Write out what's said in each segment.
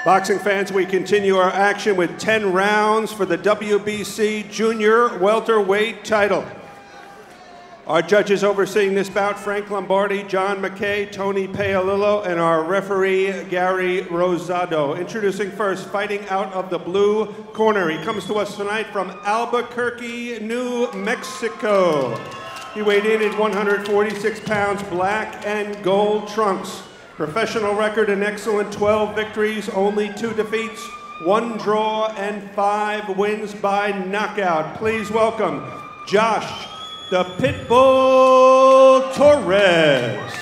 Boxing fans, we continue our action with 10 rounds for the WBC Junior Welterweight title. Our judges overseeing this bout, Frank Lombardi, John McKay, Tony Paolillo, and our referee, Gary Rosado. Introducing first, fighting out of the blue corner. He comes to us tonight from Albuquerque, New Mexico. He weighed in at 146 pounds, black and gold trunks. Professional record, an excellent 12 victories, only 2 defeats, 1 draw, and 5 wins by knockout. Please welcome Josh the Pitbull Torres.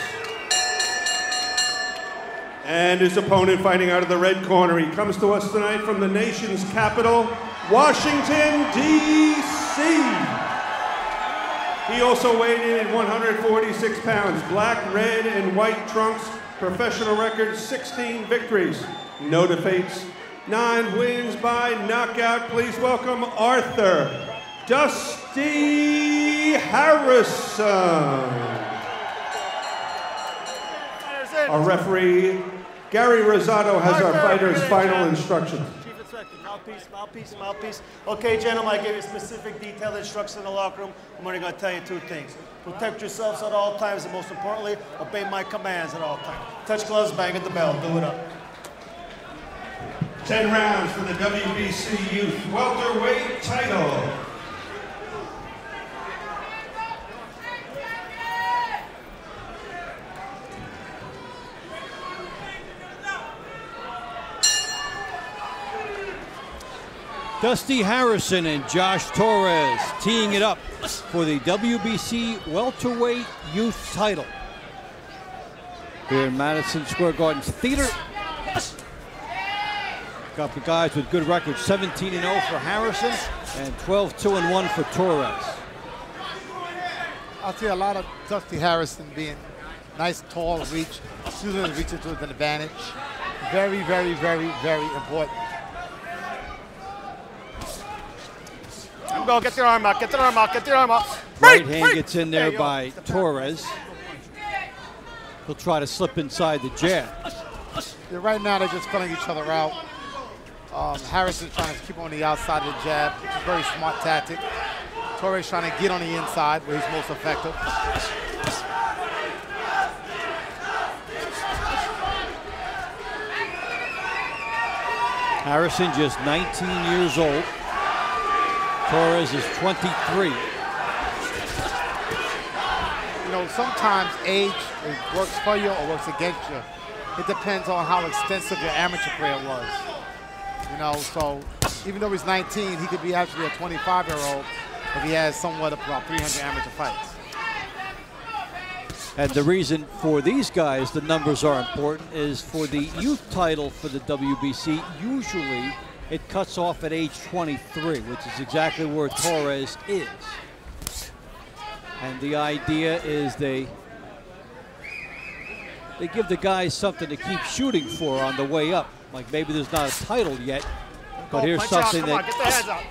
And his opponent fighting out of the red corner. He comes to us tonight from the nation's capital, Washington, D.C. He also weighed in at 146 pounds, black, red, and white trunks. Professional record, 16 victories, no defeats, 9 wins by knockout. Please welcome Arthur Dusty Harrison. Our referee, Gary Rosado, has our fighters' final instructions. Chief Inspector, mouthpiece. Okay, gentlemen, I gave you specific detailed instructions in the locker room. I'm only going to tell you 2 things. Protect yourselves at all times, and most importantly, obey my commands at all times. Touch gloves, bang at the bell, do it up. 10 rounds for the WBC Youth Welterweight title. Dusty Harrison and Josh Torres teeing it up for the WBC Welterweight Youth title here in Madison Square Garden Theater. Couple guys with good records, 17-0 for Harrison and 12-2-1 for Torres. I'll see a lot of Dusty Harrison being nice, tall, reach. Susan reaching to an advantage. Very, very, very, very important. Go, get the arm out, get the arm out, get the arm out. Right hand gets in there by Torres. He'll try to slip inside the jab. Yeah, right now they're just filling each other out. Harrison's trying to keep on the outside of the jab, which is a very smart tactic. Torres trying to get on the inside where he's most effective. Harrison just 19 years old. Torres is 23. You know, sometimes age works for you or works against you. It depends on how extensive your amateur career was. You know, so even though he's 19, he could be actually a 25-year-old if he has somewhat about 300 amateur fights. And the reason for these guys, the numbers are important, is for the youth title for the WBC, usually it cuts off at age 23, which is exactly where Torres is. And the idea is they give the guys something to keep shooting for on the way up. Like maybe there's not a title yet, but here's something that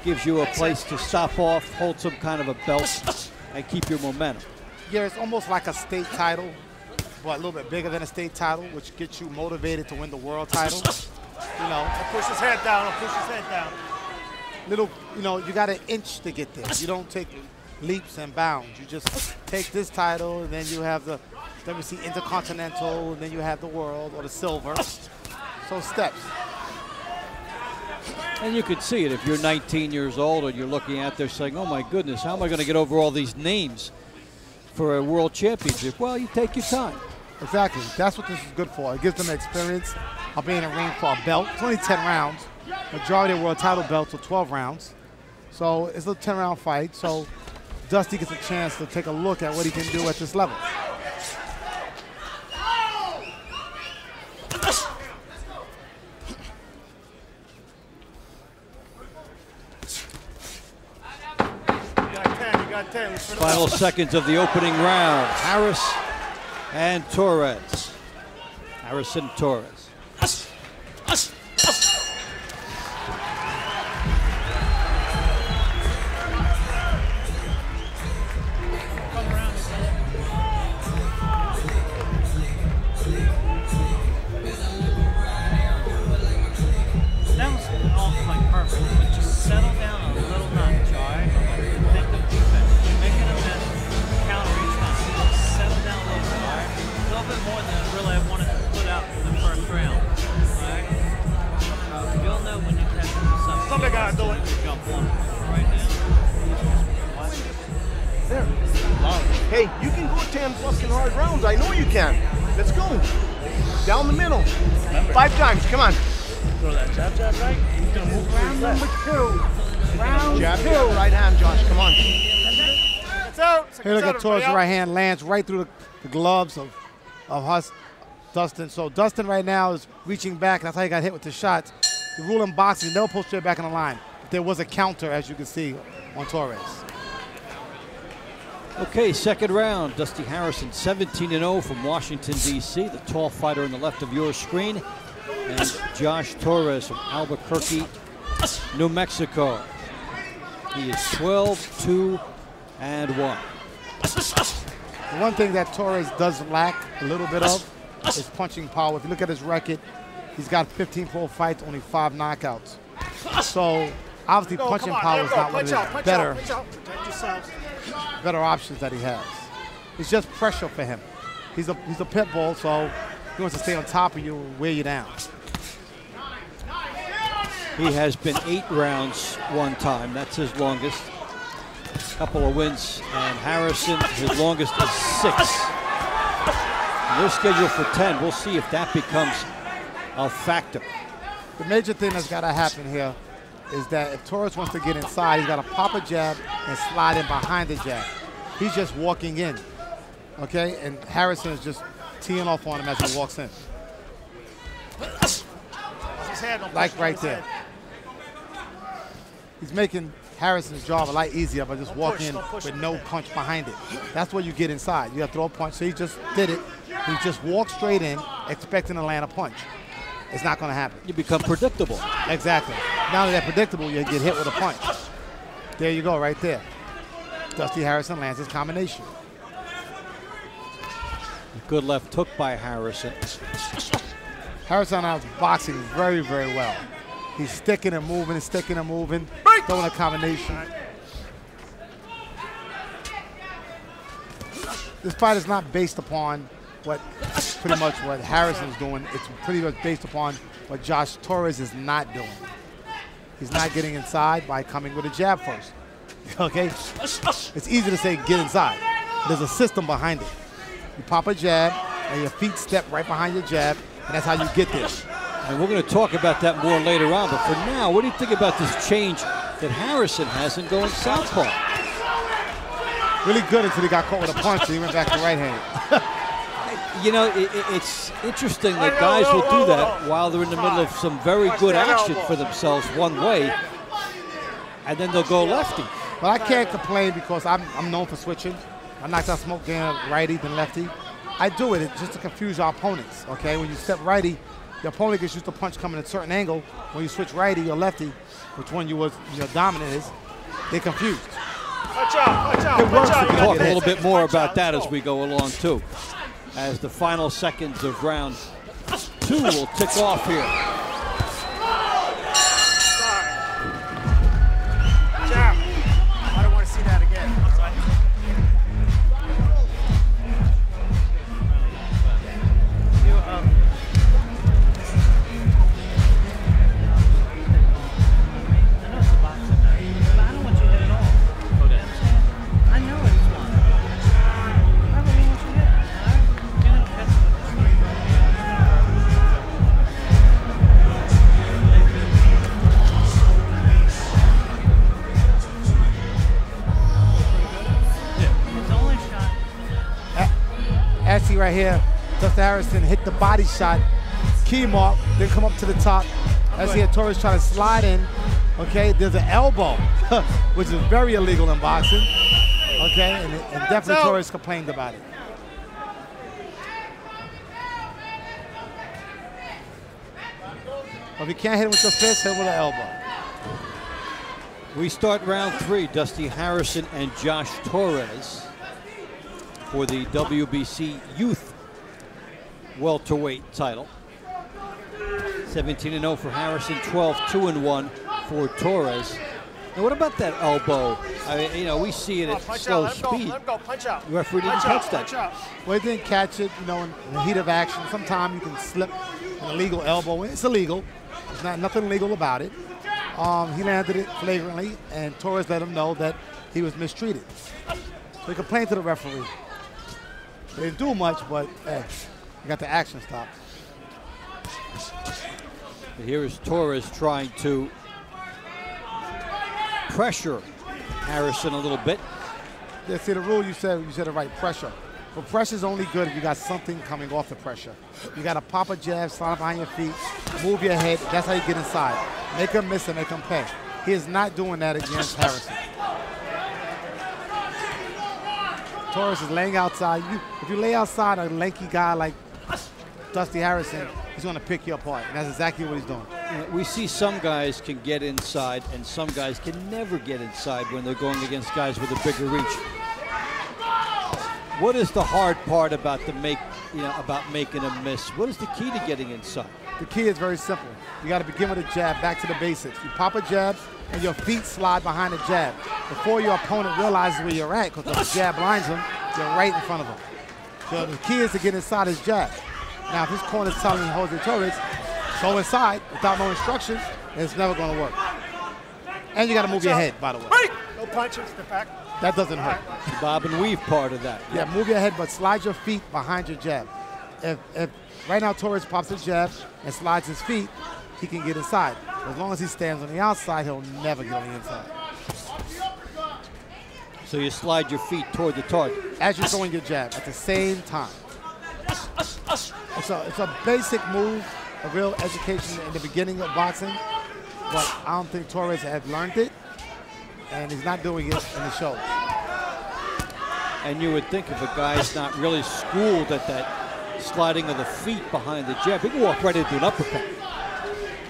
gives you a place to stop off, hold some kind of a belt, and keep your momentum. Yeah, it's almost like a state title, but a little bit bigger than a state title, which gets you motivated to win the world title. You know, Push his head down, push his head down. Little, you know, you got an inch to get there. You don't take leaps and bounds. You just take this title, and then you have the WBC Intercontinental, and then you have the world or the silver. So steps. And you can see it if you're 19 years old and you're looking out there saying, oh my goodness, how am I going to get over all these names for a world championship? Well, you take your time. Exactly. That's what this is good for. It gives them experience of being in a ring for a belt. It's only 10 rounds. Majority of world title belts are 12 rounds. So it's a 10-round fight. So Dusty gets a chance to take a look at what he can do at this level. Final seconds of the opening round. Harris and Torres. Harrison, Torres. Somebody gotta do it. There. Hey, you can go 10 fucking hard rounds. I know you can. Let's go. Down the middle. 5 times. Come on. Throw that jab, right? He's gonna move to his left. Round jab, right hand, Josh. Come on. It's out. Here, look at Torres' right hand lands right through the gloves of Dustin. So Dustin right now is reaching back. That's how he got hit with the shots. The rule in boxing, they'll pull straight back in the line. But there was a counter, as you can see, on Torres. Okay, second round. Dusty Harrison, 17-0 from Washington, D.C., the tall fighter on the left of your screen. And Josh Torres from Albuquerque, New Mexico. He is 12-2-1. The one thing that Torres does lack a little bit of is punching power. If you look at his record, he's got 15 pro fights, only 5 knockouts. So obviously punching power is not one of his better options that he has. It's just pressure for him. He's a pit bull, so he wants to stay on top of you and wear you down. He has been 8 rounds one time. That's his longest. Couple of wins. And Harrison, his longest is 6. And they're scheduled for 10. We'll see if that becomes a factor. The major thing that's got to happen here is that if Torres wants to get inside, he's got to pop a jab and slide in behind the jab. He's just walking in, okay? And Harrison is just teeing off on him as he walks in. Like right there. He's making Harrison's job a lot easier by just walking in with no punch behind it. That's where you get inside. You have to throw a punch. So he just did it. He just walked straight in, expecting to land a punch. It's not going to happen. You become predictable. Exactly. Not only that predictable, you get hit with a punch. There you go, right there. Dusty Harrison lands his combination. Good left hook by Harrison. Harrison now is boxing very, very well. He's sticking and moving, throwing a combination. This fight is not based upon pretty much what Harrison's doing. It's pretty much based upon what Josh Torres is not doing. He's not getting inside by coming with a jab first. Okay? It's easy to say get inside. There's a system behind it. You pop a jab, and your feet step right behind your jab, and that's how you get there. And we're going to talk about that more later on. But for now, what do you think about this change that Harrison has in going southpaw? Really good until he got caught with a punch, and he went back to right hand. You know, it's interesting that guys will do that while they're in the middle of some very good action for themselves one way, and then they'll go lefty. But I can't complain because I'm known for switching. I knocked out Smoke getting righty than lefty. I do it just to confuse our opponents, okay? When you step righty, your opponent gets used to punch coming at a certain angle. When you switch righty or lefty, which one your dominant is, they're confused. Watch out, watch out, It works watch out. to Talk a little bit more about that as we go along, too. As the final seconds of round 2 will tick off here. Jab. I don't want to see that again. Right here, Dusty Harrison hit the body shot, key mark, then come up to the top. As here, Torres trying to slide in. Okay, there's an elbow, which is very illegal in boxing. Okay, and definitely Torres complained about it. But if you can't hit him with your fist, hit him with an elbow. We start round 3, Dusty Harrison and Josh Torres for the WBC Youth Welterweight title. 17-0 for Harrison, 12-2-1 for Torres. And what about that elbow? I mean, you know, we see it at slow speed. Let him go, punch out. The referee didn't catch that. Well, he didn't catch it, you know, in the heat of action. Sometimes you can slip an illegal elbow. It's illegal. There's nothing illegal about it. He landed it flagrantly, and Torres let him know that he was mistreated. So he complained to the referee. They didn't do much, but hey, he got the action stopped. Here is Torres trying to pressure Harrison a little bit. Yeah, see the rule you said it right, pressure. But pressure's only good if you got something coming off the pressure. You got to pop a jab, slide behind your feet, move your head. That's how you get inside. Make him miss and make him pay. He is not doing that against Harrison. Torres is laying outside. If you lay outside a lanky guy like Dusty Harrison, he's going to pick you apart. And that's exactly what he's doing. We see some guys can get inside, and some guys can never get inside when they're going against guys with a bigger reach. What is the hard part about about making a miss? What is the key to getting inside? The key is very simple. You got to begin with a jab, back to the basics. You pop a jab, and your feet slide behind the jab. Before your opponent realizes where you're at, because if the jab blinds him, you're right in front of him. So the key is to get inside his jab. Now, if his corner's telling Jose Torres, go inside without no instructions, it's never going to work. And you got to move your head, by the way. No punches, step back. That doesn't hurt. The bob and weave part of that. Yeah, move your head, but slide your feet behind your jab. If right now Torres pops a jab and slides his feet, he can get inside. As long as he stands on the outside, he'll never get on the inside. So you slide your feet toward the target. As you're throwing your jab at the same time. It's a basic move, a real education in the beginning of boxing, but I don't think Torres has learned it, and he's not doing it in the show. And you would think if a guy's not really schooled at that sliding of the feet behind the jab, he can walk right into an uppercut.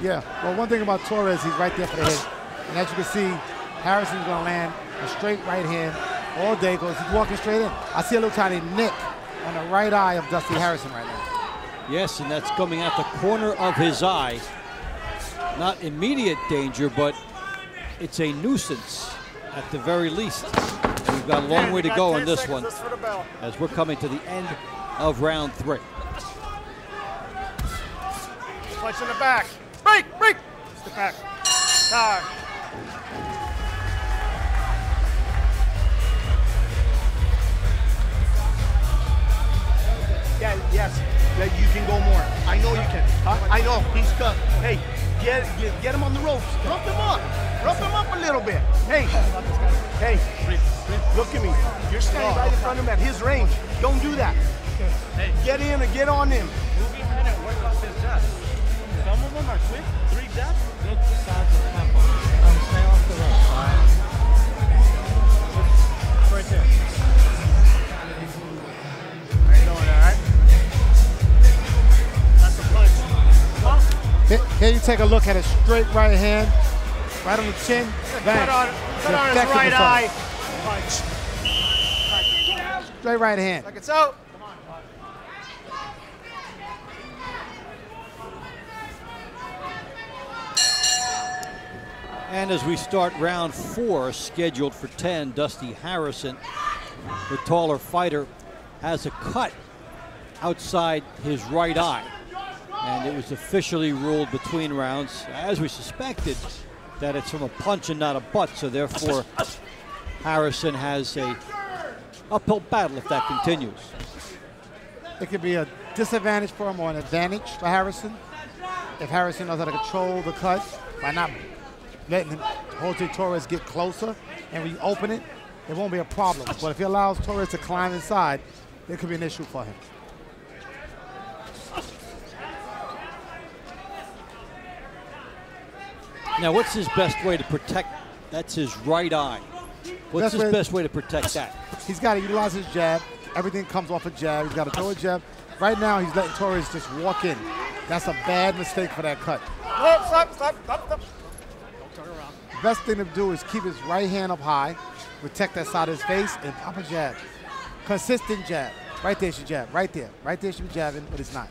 Yeah, well, one thing about Torres, he's right there for the head. And as you can see, Harrison's going to land a straight right hand all day because he's walking straight in. I see a little tiny nick on the right eye of Dusty Harrison right now. Yes, and that's coming out the corner of his eye. Not immediate danger, but it's a nuisance at the very least. We've got a long way to go in this one as we're coming to the end of round 3. Punch in the back. Break. Step back. Time. Yes. Yeah, you can go more. I know you can. I know. He's cut. Hey, get him on the ropes. Rough him up. Rough him up a little bit. Hey, look at me. You're standing right in front of him at his range. Don't do that. Get in and get on him. Move behind and work off his jabs. Some of them are quick. 3 jabs. Look the size of the tempo. Stay off the rope. All right. Right there. Here you take a look at a straight right hand, right on the chin, bang. Cut on his right eye. Punch. Straight right hand. Like it's out. And as we start round 4, scheduled for 10, Dusty Harrison, the taller fighter, has a cut outside his right eye. And it was officially ruled between rounds, as we suspected, that it's from a punch and not a butt. So therefore, Harrison has a uphill battle if that continues. It could be a disadvantage for him or an advantage for Harrison. If Harrison knows how to control the cut by not letting Jose Torres get closer and reopen it, it won't be a problem. But if he allows Torres to climb inside, it could be an issue for him. Now, what's his best way to protect? That's his right eye. What's his best way to protect that? He's got to utilize his jab. Everything comes off a jab. He's got to throw a jab. Right now, he's letting Torres just walk in. That's a bad mistake for that cut. Stop. Don't turn around. The best thing to do is keep his right hand up high, protect that side of his face, and pop a jab. Consistent jab. Right there's your jab. Right there. Right there should be jabbing, but it's not.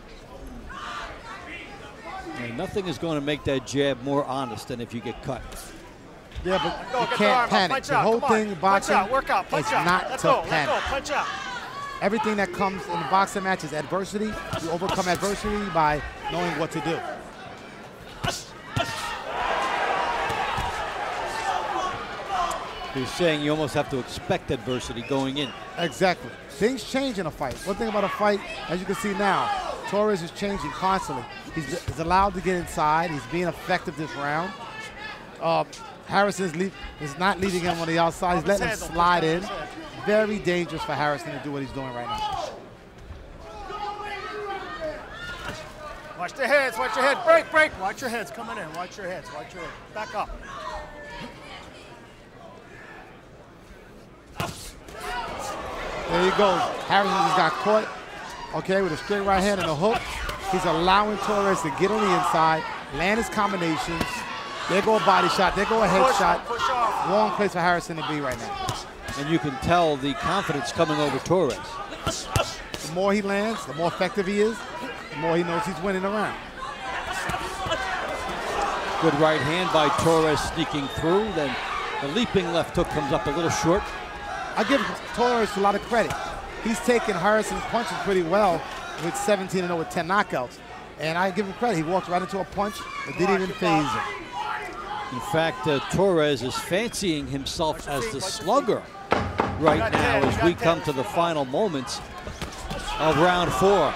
And nothing is going to make that jab more honest than if you get cut. Yeah, but you can't panic. The whole thing in boxing is not to panic. Punch out. Everything that comes in the boxing match is adversity. You overcome adversity by knowing what to do. He's saying you almost have to expect adversity going in. Exactly. Things change in a fight. One thing about a fight, as you can see now, Torres is changing constantly. He's allowed to get inside. He's being effective this round. Harrison is not leading him on the outside. He's letting him slide in. Very dangerous for Harrison to do what he's doing right now. Watch the heads, watch your head. Break, break. Watch your heads coming in. Watch your heads, watch your head. Back up. There he goes. Harrison just got caught, okay, with a straight right hand and a hook. He's allowing Torres to get on the inside, land his combinations. There go a body shot, there go a head shot. Push off. Wrong place for Harrison to be right now. And you can tell the confidence coming over Torres. The more he lands, the more effective he is, the more he knows he's winning the round. Good right hand by Torres sneaking through. Then the leaping left hook comes up a little short. I give Torres a lot of credit. He's taken Harrison's punches pretty well with 17-0 with 10 knockouts. And I give him credit. He walked right into a punch that didn't even faze him. In fact, Torres is fancying himself as the slugger right now as we come to the final moments of round 4.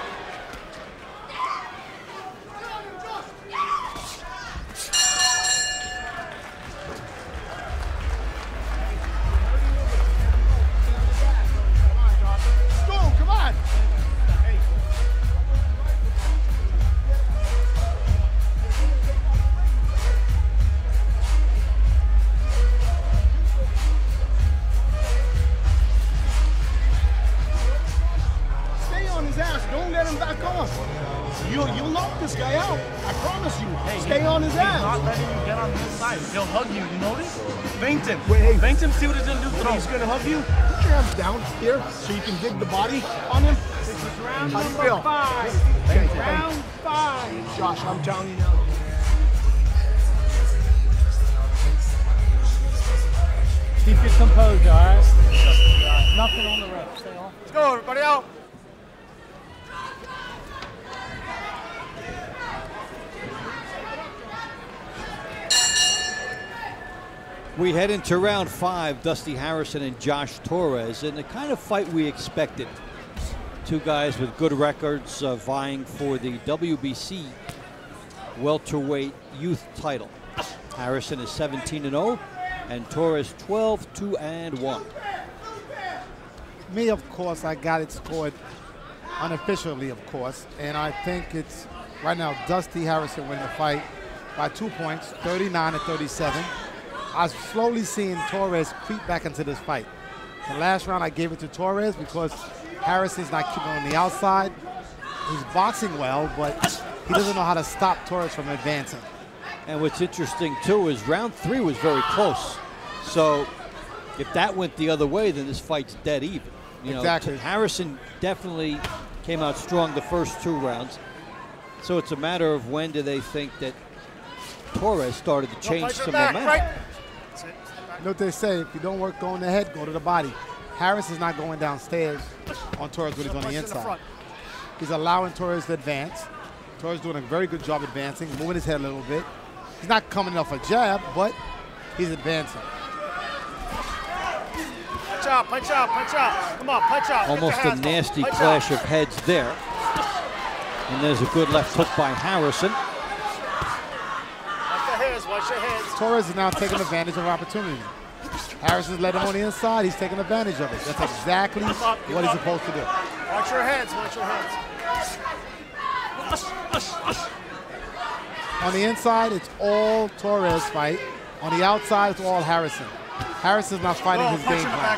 He'll hug you, you notice? Feint him. Wait, hey. Feint him, see what he's gonna do. He's gonna hug you. Put your hands down here so you can dig the body on him. This is round How do you number feel? 5. Okay, Round 5. Josh, I'm telling you now. Keep your composure, all right? Nothing on the ref. Stay off. Let's go, everybody out. We head into round 5, Dusty Harrison and Josh Torres, in the kind of fight we expected. Two guys with good records vying for the WBC welterweight youth title. Harrison is 17-0 and Torres 12-2-1. Me, of course, I got it scored unofficially, of course, and I think it's right now Dusty Harrison winning the fight by 2 points, 39-37. I was slowly seeing Torres creep back into this fight. The last round I gave it to Torres because Harrison's not keeping on the outside. He's boxing well, but he doesn't know how to stop Torres from advancing. And what's interesting too is round 3 was very close. So if that went the other way, then this fight's dead even. You exactly. know, Harrison definitely came out strong the first 2 rounds. So it's a matter of when do they think that Torres started to change some momentum. Right. You know what they say, if you don't work going to the head, go to the body. Harris is not going downstairs on Torres when he's on the inside. He's allowing Torres to advance. Torres doing a very good job advancing, moving his head a little bit. He's not coming off a jab, but he's advancing. Punch out, punch out, punch out. Come on, punch out. Almost a nasty clash of heads there. And there's a good left hook by Harrison. Watch your heads. Torres is now taking advantage of opportunity. Harrison's let him on the inside. He's taking advantage of it. That's exactly what he's supposed to do. Watch your heads. Watch your heads. On the inside, it's all Torres fight. On the outside, it's all Harrison. Harrison's not fighting his game plan.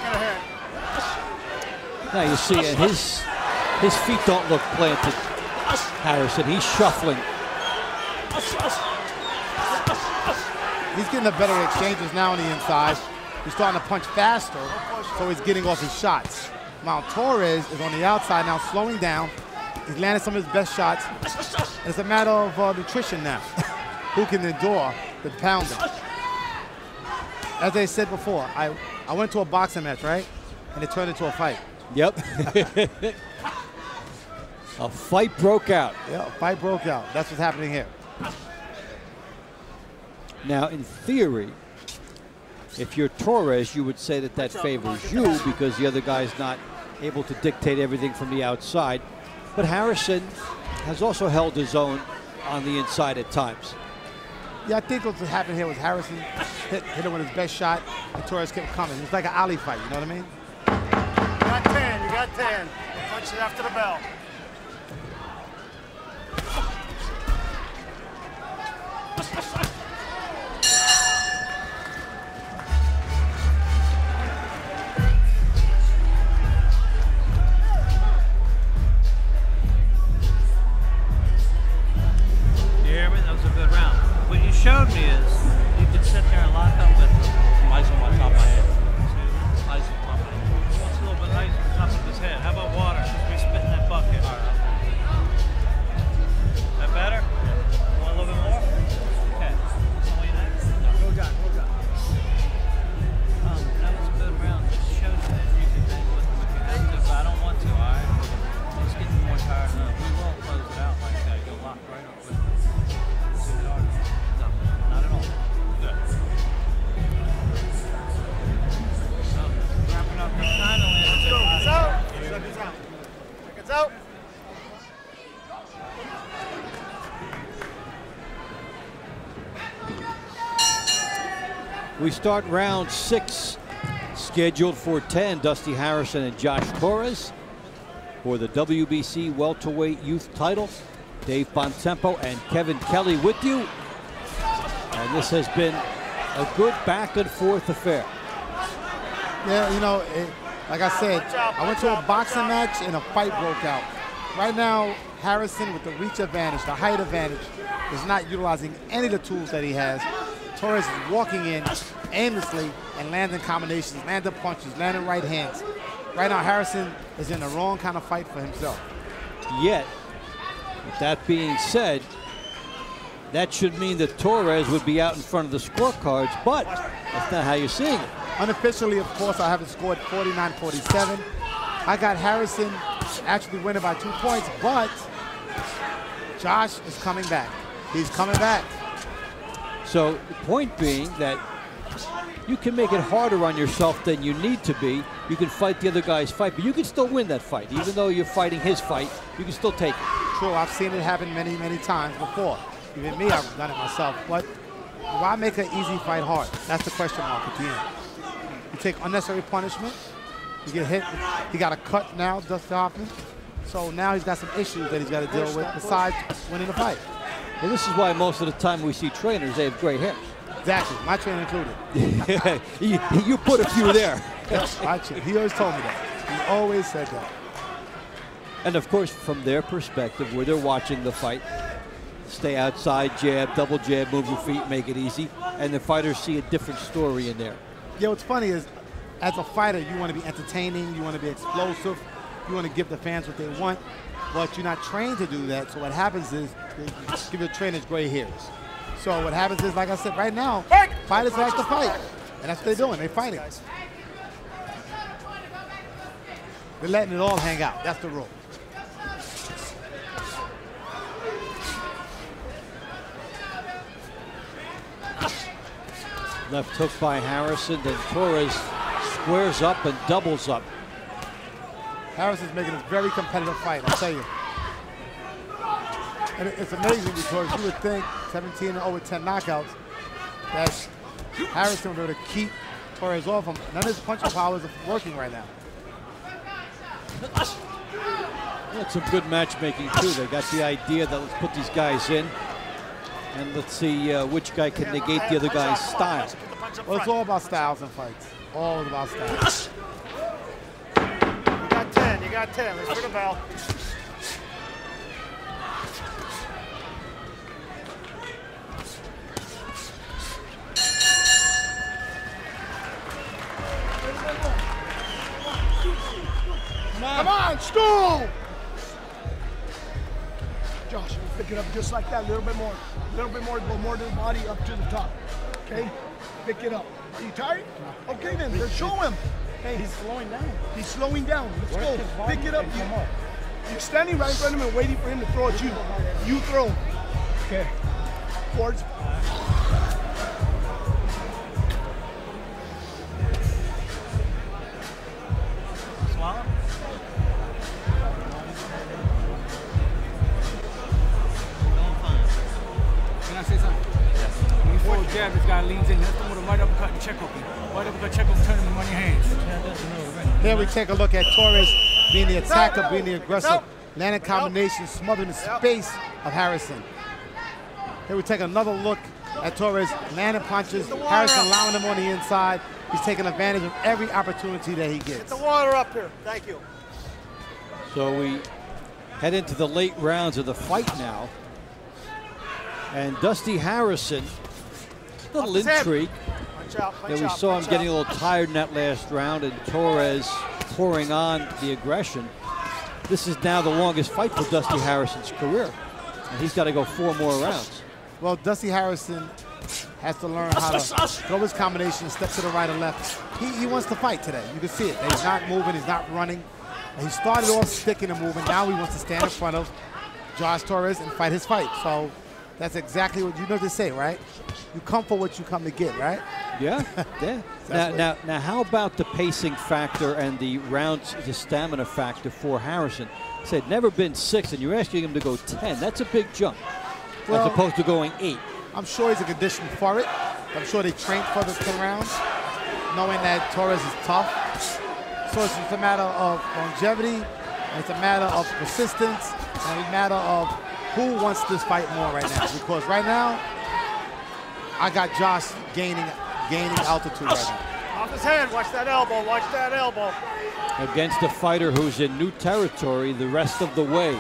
Now you see, and his feet don't look planted. Harrison, he's shuffling. He's getting the better exchanges now on the inside. He's starting to punch faster, so he's getting off his shots. Now Torres is on the outside now, slowing down. He's landed some of his best shots. It's a matter of nutrition now. Who can endure the pounding? As they said before, I went to a boxing match, right? And it turned into a fight. Yep. A fight broke out. Yeah, a fight broke out. That's what's happening here. Now, in theory, If you're Torres, you would say that that favors you because the other guy's not able to dictate everything from the outside. But Harrison has also held his own on the inside at times. Yeah, I think what happened here was Harrison hit him with his best shot, and Torres kept coming. It was like an alley fight, you know what I mean? You got 10, you got 10. Punches after the bell. Showed me is you could sit there and lock up with some ice on my top of my head. Ice on top of my head. He wants a little bit of ice on the top of his head. How about water? Since we spit in that bucket. All right. That better? You want a little bit more? Okay. All you next? No. Hold on, hold on. That was a good round. Just showed you that you can hang with him if you have to, but I don't want to, all right? It's getting more tired enough. We will close it out like that. You'll lock right up with him. Out. We start round 6, scheduled for 10. Dusty Harrison and Josh Torres for the WBC welterweight youth title. Dave Bontempo and Kevin Kelly with you. And this has been a good back and forth affair. Yeah, you know, like I said, I went to a boxing match and a fight broke out. Right now, Harrison with the reach advantage, the height advantage, is not utilizing any of the tools that he has. Torres is walking in aimlessly and landing combinations, landing punches, landing right hands. Right now, Harrison is in the wrong kind of fight for himself. Yet, with that being said, that should mean that Torres would be out in front of the scorecards, but that's not how you're seeing it. Unofficially, of course, I have it scored 49-47. I got Harrison actually winning by 2 points, but Josh is coming back. He's coming back. So the point being that you can make it harder on yourself than you need to be. You can fight the other guy's fight, but you can still win that fight. Even though you're fighting his fight, you can still take it. True, I've seen it happen many, many times before. Even me, I've done it myself. But why make an easy fight hard? That's the question mark at the end. You take unnecessary punishment. You get hit. He got a cut now, Dustin Hoffman. So now he's got some issues that he's got to deal with besides winning the fight. Well, this is why most of the time we see trainers, they have gray hair. Exactly, my trainer included. you put a few there. He always told me that. He always said that. And of course, from their perspective, where they're watching the fight, stay outside, jab, double jab, move your feet, make it easy. And the fighters see a different story in there. Yeah, what's funny is, as a fighter, you want to be entertaining, you want to be explosive, you want to give the fans what they want, but you're not trained to do that. So what happens is, they give your trainers gray hairs. So what happens is, like I said, right now, fighters like to fight. And that's what they're doing, they're fighting. They're letting it all hang out, that's the rule. Left hook by Harrison, then Torres squares up and doubles up. Harrison's making a very competitive fight, I'll tell you. And it's amazing because you would think 17-0 with 10 knockouts that Harrison would be able to keep Torres off him. None of his punching power is working right now. That's some good matchmaking too. They got the idea that let's put these guys in and let's see which guy can negate the other guy's style. Well, it's all about styles and fights. All about styles. You got 10, you got 10. Let's ring the bell. Come on, stool! Josh, pick it up just like that, a little bit more. A little bit more, go more to the body, up to the top. Okay? Pick it up. Are you tired? Okay then, let's show him. Hey, he's slowing down. He's slowing down. Let's go. Pick it up. You're standing right in front of him and waiting for him to throw at you. You throw. Okay. Forwards. Here we take a look at Torres being the attacker, being the aggressor, landing combination, smothering the space of Harrison. Here we take another look at Torres landing punches, Harrison allowing him on the inside. He's taking advantage of every opportunity that he gets. Get the water up here. Thank you. So we head into the late rounds of the fight now. And Dusty Harrison, a little intrigue. We saw him getting a little tired in that last round, and Torres pouring on the aggression. This is now the longest fight for Dusty Harrison's career, and he's got to go 4 more rounds. Well, Dusty Harrison has to learn how to throw his combination, step to the right or left. He wants to fight today. You can see it. He's not moving. He's not running. He started off sticking and moving. Now he wants to stand in front of Josh Torres and fight his fight. So that's exactly what you know to say, right? You come for what you come to get, right? Yeah, yeah. Now, how about the pacing factor and the rounds, the stamina factor for Harrison? He said never been 6, and you're asking him to go 10. That's a big jump, as opposed to going 8. I'm sure he's a condition for it. I'm sure they trained for the 10 rounds, knowing that Torres is tough. So it's just a matter of longevity, and it's a matter of persistence, and it's a matter of who wants this fight more right now. Because right now, I got Josh gaining altitude right now. Off his head, watch that elbow, watch that elbow. Against a fighter who's in new territory the rest of the way.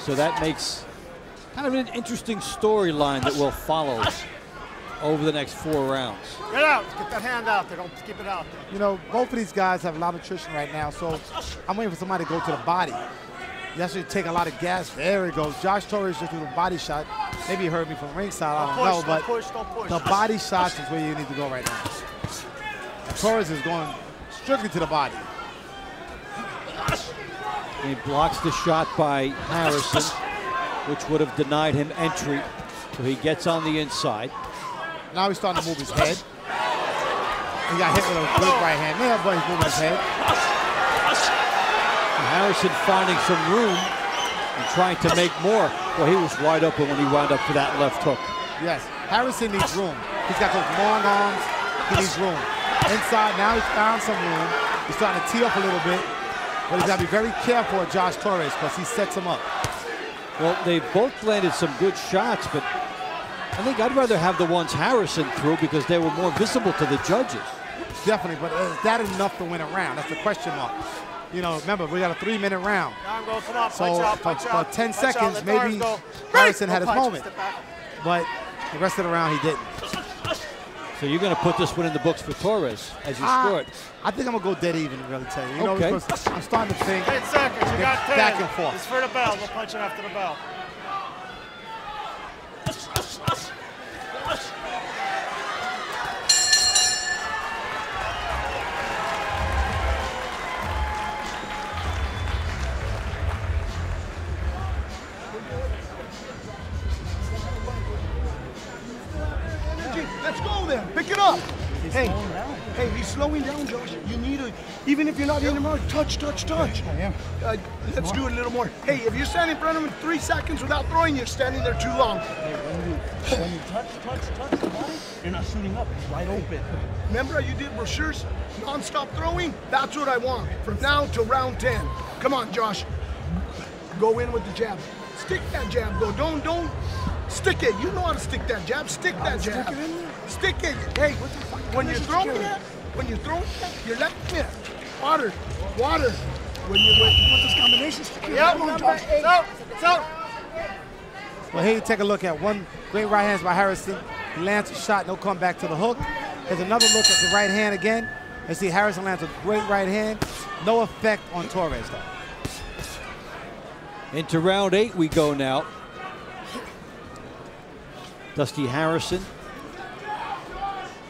So that makes kind of an interesting storyline that we'll follow over the next 4 rounds. Get out, get that hand out there, don't keep it out there. You know, both of these guys have a lot of attrition right now, so I'm waiting for somebody to go to the body. You actually take a lot of gas. There it goes. Josh Torres just threw a body shot. Maybe he heard me from ringside, I don't know, but don't push. The body shots is where you need to go right now. And Torres is going strictly to the body. He blocks the shot by Harrison, which would have denied him entry. So he gets on the inside. Now he's starting to move his head. He got hit with a good right hand there, but he's moving his head. Harrison finding some room and trying to make more. Well, he was wide open when he wound up for that left hook. Yes, Harrison needs room. He's got those long arms. He needs room. Inside, now he's found some room. He's starting to tee up a little bit, but he's got to be very careful of Josh Torres because he sets him up. Well, they both landed some good shots, but I think I'd rather have the ones Harrison threw because they were more visible to the judges. Definitely, but is that enough to win a round? That's the question mark. You know, remember, we got a 3-minute round. So for 10 seconds, maybe Harrison had his moment. But the rest of the round, he didn't. So you're going to put this one in the books for Torres as you scored? I think I'm going to go dead even, to really tell you. You know, because I'm starting to think 10 seconds, you got 10. Back and forth. It's for the bell. We'll punch it after the bell. Let's go then. Pick it up. Hey, he's slowing down, Josh. You need to, even if you're not in the mark, touch. I am. Let's do it a little more. Hey, if you stand in front of him 3 seconds without throwing, you're standing there too long. Hey, when you touch the body, you're not shooting up. It's wide open. Remember how you did brochures? Non-stop throwing? That's what I want from now to round 10. Come on, Josh. Go in with the jab. Stick that jab, though. Don't stick it. You know how to stick that jab. Stick that jab. Stick it. Hey, when you're throwing it, you're letting it. Water. When you want this combination, stick it. Yep. Come on, Josh. So. Well, here you take a look at one great right hands by Harrison. He lands a shot, no comeback to the hook. There's another look at the right hand again. And see Harrison lands a great right hand. No effect on Torres, though. Into round 8 we go now. Dusty Harrison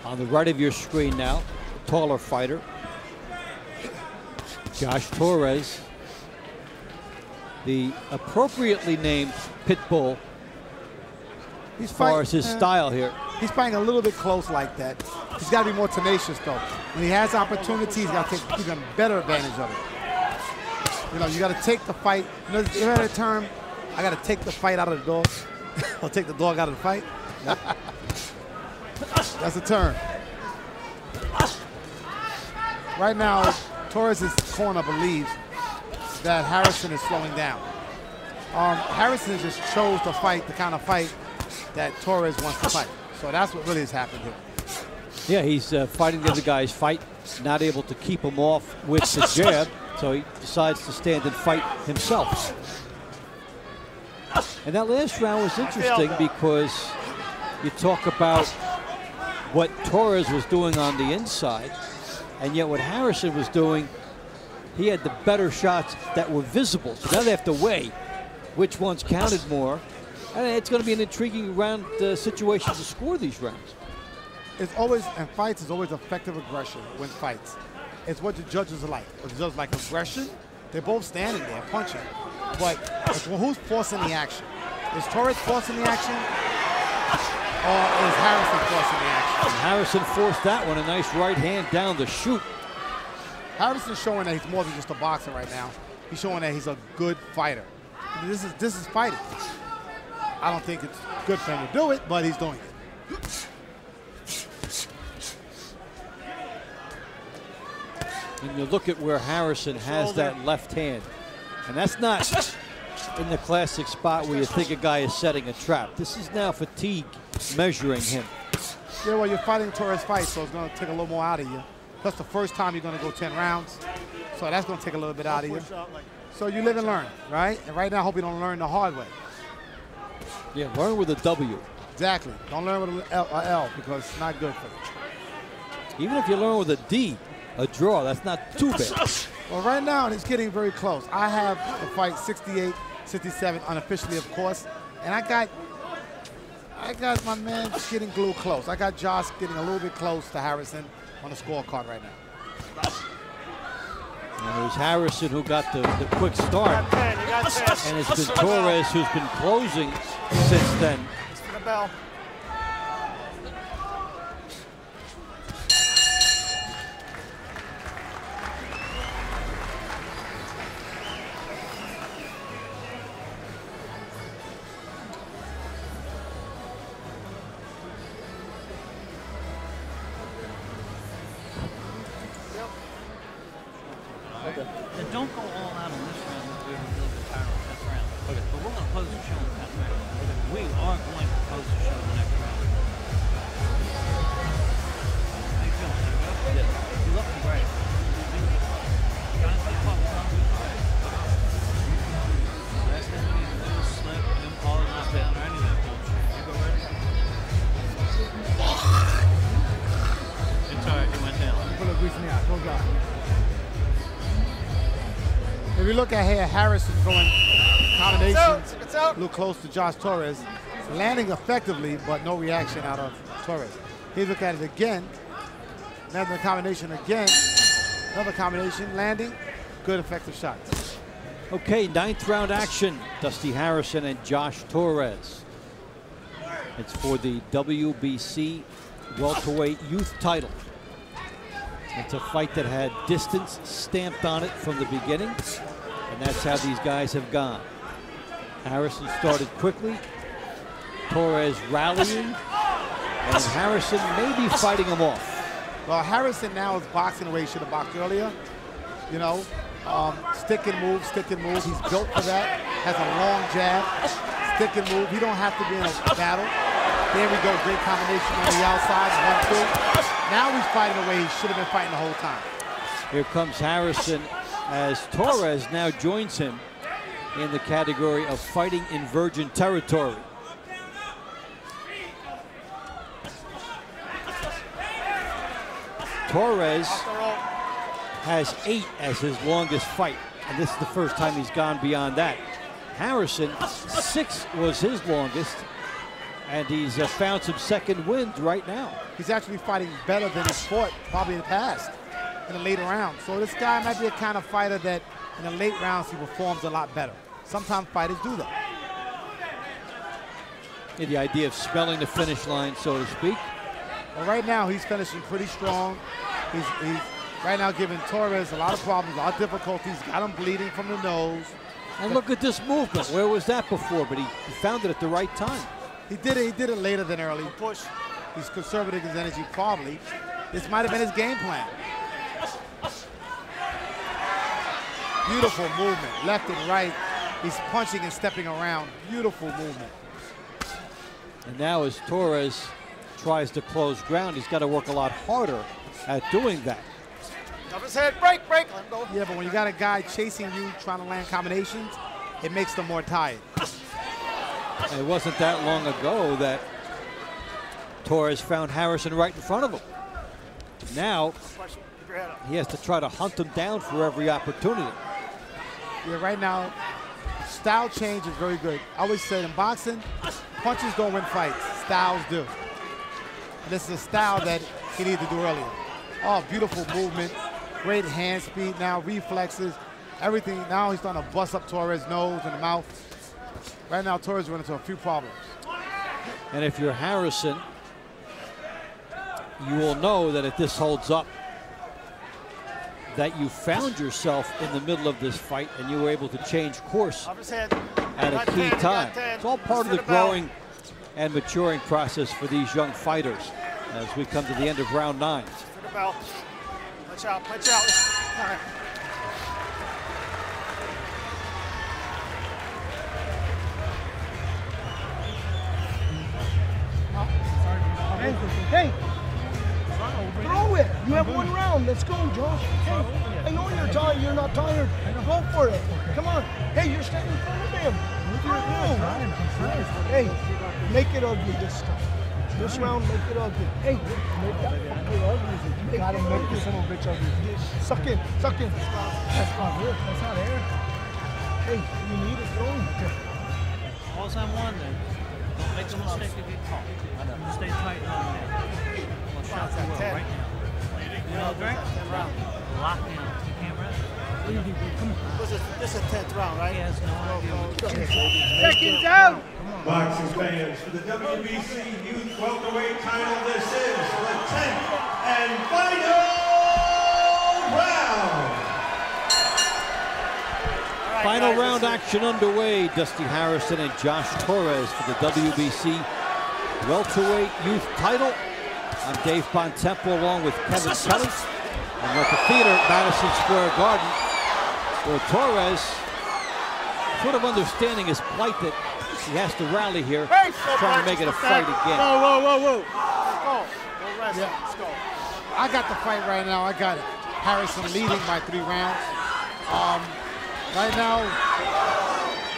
on the right of your screen now, the taller fighter. Josh Torres, the appropriately named Pitbull as far as his style here. He's fighting a little bit close like that. He's got to be more tenacious, though. When he has opportunities, he's got to take even better advantage of it. You know, you got to take the fight. You know, you heard the term, I got to take the fight out of the dog. Or take the dog out of the fight. That's the term. Right now, Torres' corner believes that Harrison is slowing down. Harrison just chose to fight the kind of fight that Torres wants to fight. So that's what really has happened here. Yeah, he's fighting the other guy's fight, not able to keep him off with the jab, so he decides to stand and fight himself. And that last round was interesting because you talk about what Torres was doing on the inside, and yet what Harrison was doing, he had the better shots that were visible. So now they have to weigh which ones counted more. And it's going to be an intriguing round situation to score these rounds. It's always, in fights, it's always effective aggression wins fights. It's what the judges are like. If the judges like aggression, they're both standing there punching. But it's who's forcing the action? Is Torres forcing the action, or is Harrison forcing the action? And Harrison forced that one, a nice right hand down the chute. Harrison's showing that he's more than just a boxer right now. He's showing that he's a good fighter. This is fighting. I don't think it's good for him to do it, but he's doing it. And you look at where Harrison has that left hand, and that's not in the classic spot where you think a guy is setting a trap. This is now fatigue measuring him. Yeah, well, you're fighting Torres fight, so it's going to take a little more out of you. Plus, the first time you're going to go 10 rounds, so that's going to take a little bit out of you. So you live and learn, right? And right now, I hope you don't learn the hard way. Yeah, learn with a W. Exactly. Don't learn with an L because it's not good for you. Even if you learn with a D, a draw, that's not too bad. Well, right now, it's getting very close. I have the fight 68, 67 unofficially, of course, and I got my man getting glued close. I got Josh getting a little bit close to Harrison on the scorecard right now. And it was Harrison who got the quick start. And it's been Torres who's been closing since then. It's for the bell. And don't go all out on this round if we're a little bit tired on that round. Okay. But we're going to close the show in that round. We are going to close the show in the next round. How you feeling? You good? You looking great. Guys, let's pop some. Last thing we need to do is slip and call it not down or any of that bullshit. You go ready? It's all right. It went down. If you look at here, Harrison going combinations, a little close to Josh Torres, landing effectively, but no reaction out of Torres. Here, look at it again. Another combination again. Another combination, landing, good effective shots. Okay, 9th round action. Dusty Harrison and Josh Torres. It's for the WBC welterweight youth title. It's a fight that had distance stamped on it from the beginning, and that's how these guys have gone. Harrison started quickly, Torres rallying, and Harrison may be fighting him off. Well, Harrison now is boxing the way he should have boxed earlier. You know, stick and move, stick and move. He's built for that, has a long jab, stick and move. He don't have to be in a battle. There we go, great combination on the outside, 1-2. Now he's fighting the way he should have been fighting the whole time. Here comes Harrison as Torres now joins him in the category of fighting in virgin territory. Torres has 8 as his longest fight, and this is the first time he's gone beyond that. Harrison, 6 was his longest, and he's found some second wins right now. He's actually fighting better than he's fought probably in the past, in the later rounds. So this guy might be a kind of fighter that in the late rounds he performs a lot better. Sometimes fighters do that. Yeah, the idea of smelling the finish line, so to speak. Well, right now he's finishing pretty strong. He's right now giving Torres a lot of problems, a lot of difficulties, got him bleeding from the nose. And look at this movement. Where was that before? But he found it at the right time. He did it later than early. Push. He's conservative in his energy, probably. This might have been his game plan. Beautiful movement, left and right. He's punching and stepping around. Beautiful movement. And now as Torres tries to close ground, he's got to work a lot harder at doing that. Up his head, break, let him go. Yeah, but when you got a guy chasing you, trying to land combinations, it makes them more tired. And it wasn't that long ago that Torres found Harrison right in front of him. Now, he has to try to hunt him down for every opportunity. Yeah, right now, style change is very good. I always say in boxing, punches don't win fights, styles do. And this is a style that he needed to do earlier. Oh, beautiful movement, great hand speed now, reflexes, everything. Now he's starting to bust up Torres' nose and the mouth. Right now, Torres running into a few problems. And if you're Harrison, you will know that if this holds up, that you found yourself in the middle of this fight and you were able to change course at a key time. It's all part of the growing and maturing process for these young fighters as we come to the end of round 9. For the bell. Punch out, punch out. All right. Hey, throw it. You have 1 round. Let's go, Josh. Hey, I know you're tired. You're not tired. Go for it. Come on. Hey, you're standing in front of him. Hey, make it ugly this time. This round, make it ugly. Hey, make that fucking ugly. You gotta make this little bitch ugly. Suck in, suck in. That's not it. That's not air. Hey, you need it going. All I'm wondering, don't make the mistake to get caught. Stay tight on there. Well, shot the world right now. You know, drink? Lock in. You can't rest. This is the 10th round, right? He has no idea. Seconds out. Boxing fans, for the WBC Youth Welterweight title, this is the 10th and final round. Final round action underway. Dusty Harrison and Josh Torres for the WBC Welterweight Youth title. I'm Dave Bontempo along with Kevin Kelly. And we're at the theater at Madison Square Garden, where Torres sort of understanding his plight that he has to rally here, trying to make it a fight again. Whoa. Let's go. Go rest. Yeah. Let's go. I got the fight right now. I got it. Harrison leading by 3 rounds. Right now,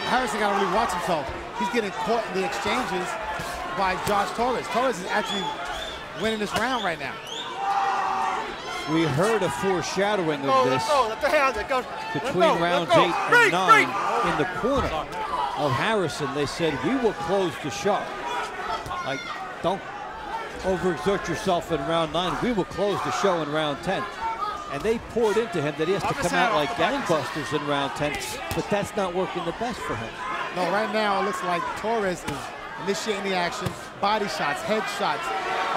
Harrison got to really watch himself. He's getting caught in the exchanges by Josh Torres. Torres is actually winning this round right now. We heard a foreshadowing of this between rounds 8 and 9 in the corner of Harrison. They said, we will close the show. Like, don't overexert yourself in round 9. We will close the show in round 10. And they poured into him that he has to come out like gangbusters in round 10, but that's not working the best for him. No, right now it looks like Torres is initiating the action, body shots, head shots,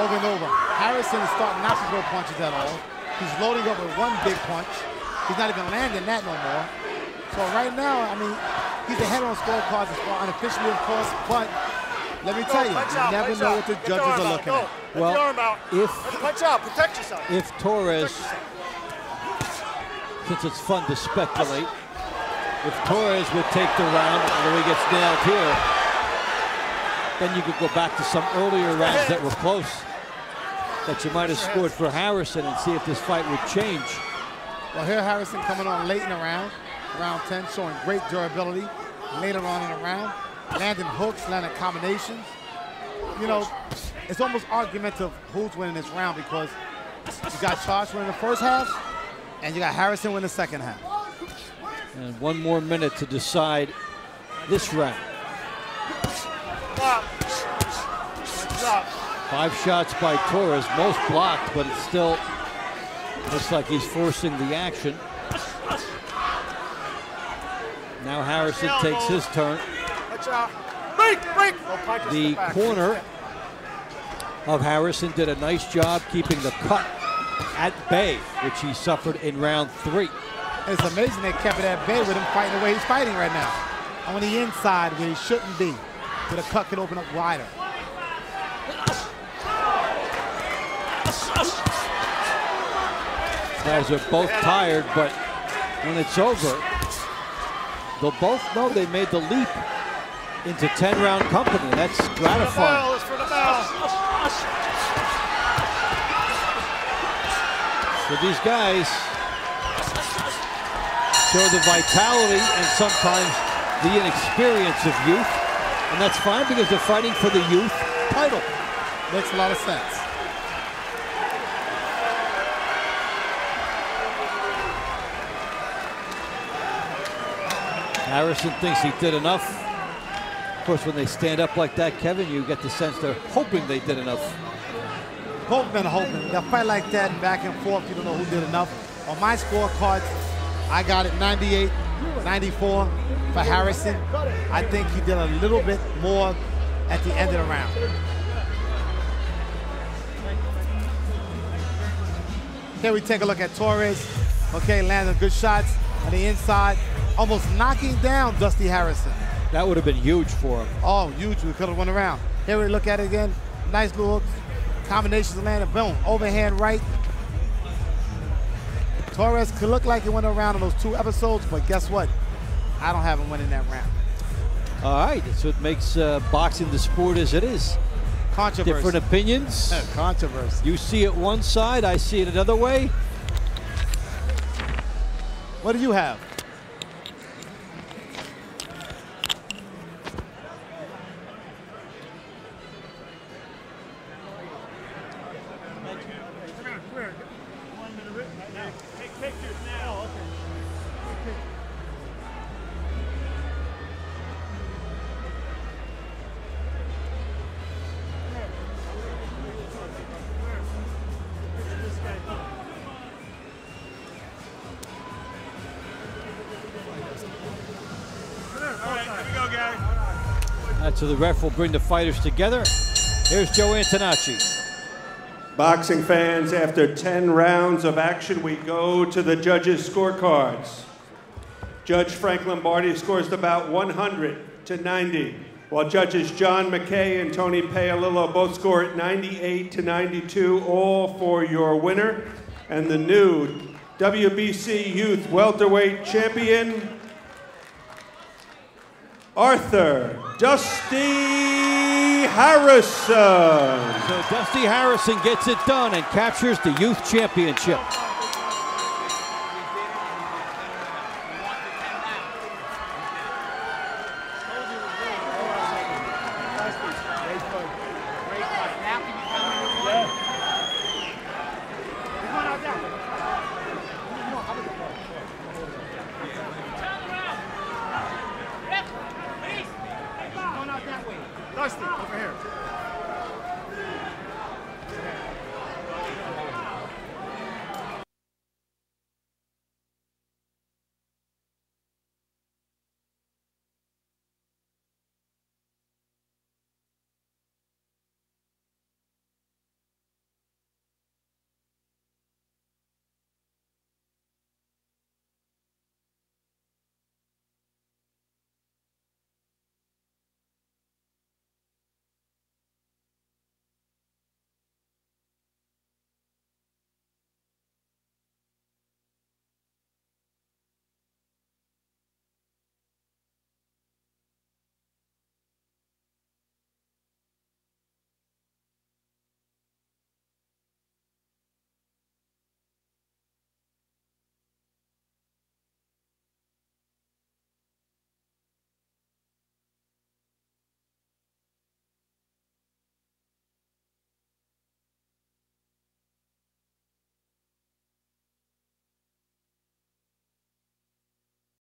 over and over. Harrison is starting not to throw punches at all. He's loading up with 1 big punch. He's not even landing that no more. So right now, I mean, he's ahead on scorecards as far unofficially, of course, but let me tell you, you never know what the judges are looking at. Well, if Torres, since it's fun to speculate, if Torres would take the round and he gets nailed here, then you could go back to some earlier rounds that were close that you might have scored for Harrison and see if this fight would change. Well, here Harrison coming on late in the round 10, showing great durability later on in the round, landing hooks, landing combinations. You know, it's almost argumentative who's winning this round because you got Josh winning the first half and you got Harrison winning the second half. And 1 more minute to decide this round. 5 shots by Torres, most blocked, but it still looks like he's forcing the action. Now Harrison takes his turn. The corner of Harrison did a nice job keeping the cut at bay, which he suffered in round 3. It's amazing they kept it at bay with him fighting the way he's fighting right now. On the inside where he shouldn't be, so the cut can open up wider. Guys are both tired, but when it's over, they'll both know they made the leap into 10-round company. That's gratifying. For the bell. So these guys show the vitality and sometimes the inexperience of youth, and that's fine because they're fighting for the youth title. Makes a lot of sense. Harrison thinks he did enough. Of course, when they stand up like that, Kevin, you get the sense they're hoping they did enough. Both men hoping. They'll fight like that back and forth. You don't know who did enough. On my scorecard, I got it 98, 94 for Harrison. I think he did a little bit more at the end of the round. Here we take a look at Torres. Okay, landing good shots on the inside, almost knocking down Dusty Harrison. That would have been huge for him. Oh, huge. We could have won the round. Here we look at it again. Nice little combinations of landing. Boom. Overhand right. Torres could look like he went around in those 2 episodes, but guess what? I don't have him winning that round. All right, that's what makes boxing the sport as it is. Controversy. Different opinions. Controversy. You see it one side, I see it another way. What do you have? So the ref will bring the fighters together. Here's Joe Antonacci. Boxing fans, after 10 rounds of action, we go to the judges' scorecards. Judge Frank Lombardi scores the bout 100 to 90, while judges John McKay and Tony Paolillo both score at 98 to 92, all for your winner and the new WBC Youth Welterweight Champion, Arthur Dusty Harrison. So Dusty Harrison gets it done and captures the Youth Championship.